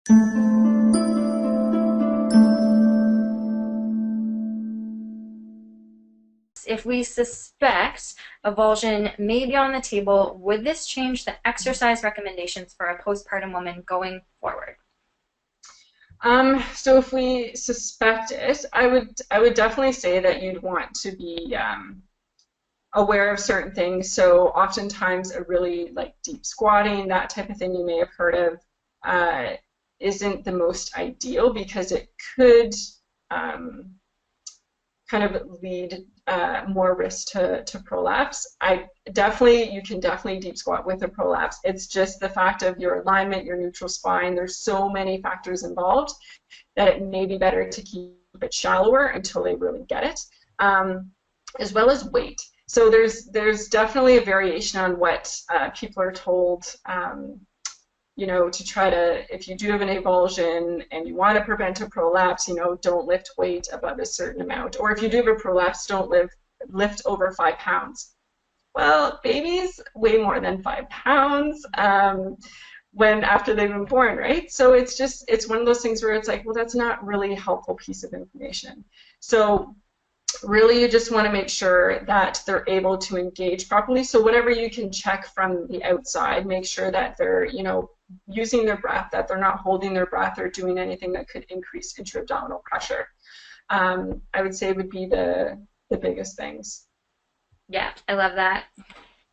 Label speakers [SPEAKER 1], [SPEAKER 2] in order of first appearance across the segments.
[SPEAKER 1] If we suspect a avulsion may be on the table, would this change the exercise recommendations for a postpartum woman going forward?
[SPEAKER 2] So if we suspect it, I would definitely say that you'd want to be aware of certain things. So oftentimes a really like deep squatting, that type of thing you may have heard of, isn't the most ideal because it could kind of lead more risk to prolapse. You can definitely deep squat with a prolapse. It's just the fact of your alignment, your neutral spine. There's so many factors involved that it may be better to keep it shallower until they really get it, as well as weight. So there's definitely a variation on what people are told. To try to, if you do have an avulsion and you want to prevent a prolapse, don't lift weight above a certain amount. Or if you do have a prolapse, don't lift over 5 pounds. Well, babies weigh more than 5 pounds after they've been born, right? So it's one of those things where it's like, well, that's not really a helpful piece of information. So really you just want to make sure that they're able to engage properly. So whatever you can check from the outside, make sure that they're, using their breath, that they're not holding their breath or doing anything that could increase intra-abdominal pressure. I would say would be the biggest things.
[SPEAKER 1] Yeah, I love that.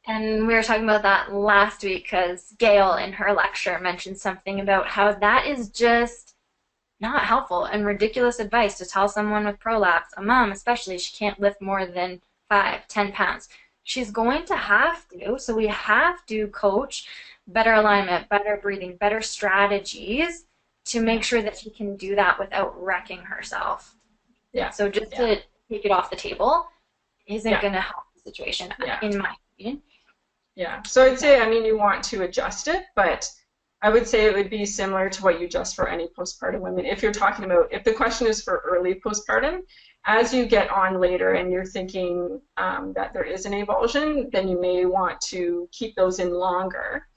[SPEAKER 1] And we were talking about that last week because Gail in her lecture mentioned something about how that is just not helpful and ridiculous advice to tell someone with prolapse, a mom especially, she can't lift more than 5-10 pounds. She's going to have to, so we have to coach better alignment, better breathing, better strategies to make sure that she can do that without wrecking herself.
[SPEAKER 2] Yeah.
[SPEAKER 1] So just to take it off the table isn't going to help the situation, in my opinion.
[SPEAKER 2] Yeah. So I'd say, you want to adjust it, but I would say it would be similar to what you adjust for any postpartum women. If you're talking about, if the question is for early postpartum, as you get on later and you're thinking that there is an avulsion, then you may want to keep those in longer.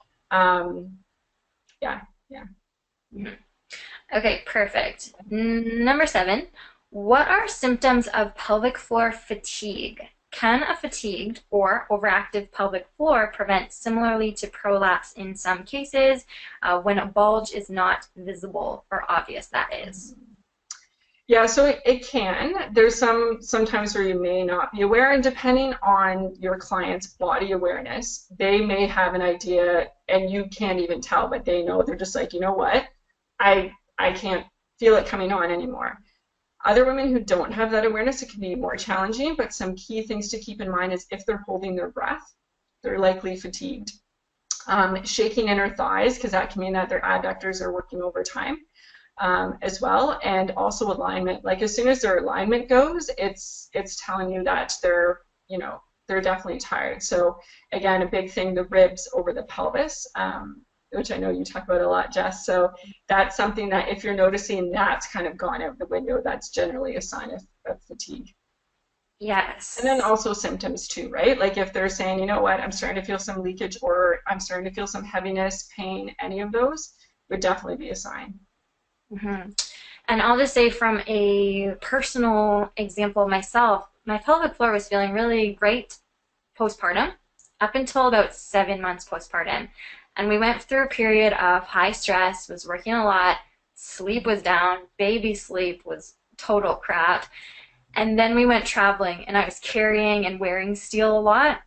[SPEAKER 1] Okay, perfect. Number 7, what are symptoms of pelvic floor fatigue? Can a fatigued or overactive pelvic floor prevent similarly to prolapse in some cases when a bulge is not visible or obvious, that is?
[SPEAKER 2] Yeah, so it can. There's sometimes where you may not be aware, and depending on your client's body awareness, they may have an idea and you can't even tell, but they know. They're just like, you know what, I can't feel it coming on anymore. Other women who don't have that awareness, it can be more challenging, but some key things to keep in mind is if they're holding their breath, they're likely fatigued. Shaking inner thighs, because that can mean that their adductors are working overtime. As well, and also alignment. Like as soon as their alignment goes, it's telling you that they're definitely tired. So again, a big thing, the ribs over the pelvis, which I know you talk about a lot, Jess. So that's something that if you're noticing that's kind of gone out the window, that's generally a sign of fatigue.
[SPEAKER 1] Yes.
[SPEAKER 2] And then also symptoms too, right? Like if they're saying, you know what, I'm starting to feel some leakage or I'm starting to feel some heaviness, pain, any of those would definitely be a sign.
[SPEAKER 1] Mm-hmm. And I'll just say from a personal example myself, my pelvic floor was feeling really great postpartum up until about 7 months postpartum. And we went through a period of high stress, was working a lot, sleep was down, baby sleep was total crap. And then we went traveling and I was carrying and wearing steel a lot.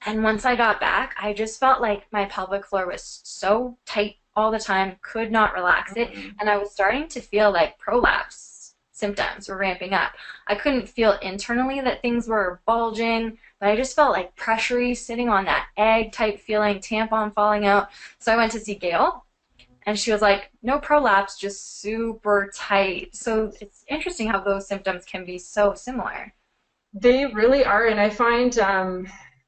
[SPEAKER 1] And once I got back, I just felt like my pelvic floor was so tight all the time, could not relax it, and I was starting to feel like prolapse symptoms were ramping up. I couldn't feel internally that things were bulging, but I just felt like pressury, sitting on that egg type feeling, tampon falling out. So I went to see Gail, and she was like, no prolapse, just super tight. So it's interesting how those symptoms can be so similar.
[SPEAKER 2] They really are, and I find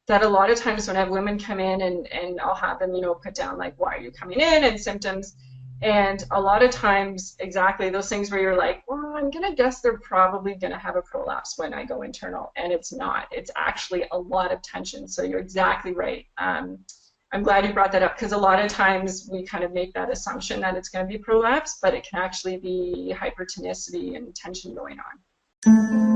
[SPEAKER 2] that a lot of times when I have women come in and I'll have them, put down like, why are you coming in, and symptoms, and a lot of times exactly those things where you're like, well, I'm gonna guess they're probably gonna have a prolapse when I go internal, and it's not. It's actually a lot of tension. So you're exactly right. I'm glad you brought that up because a lot of times we kind of make that assumption that it's going to be prolapse, but it can actually be hypertonicity and tension going on.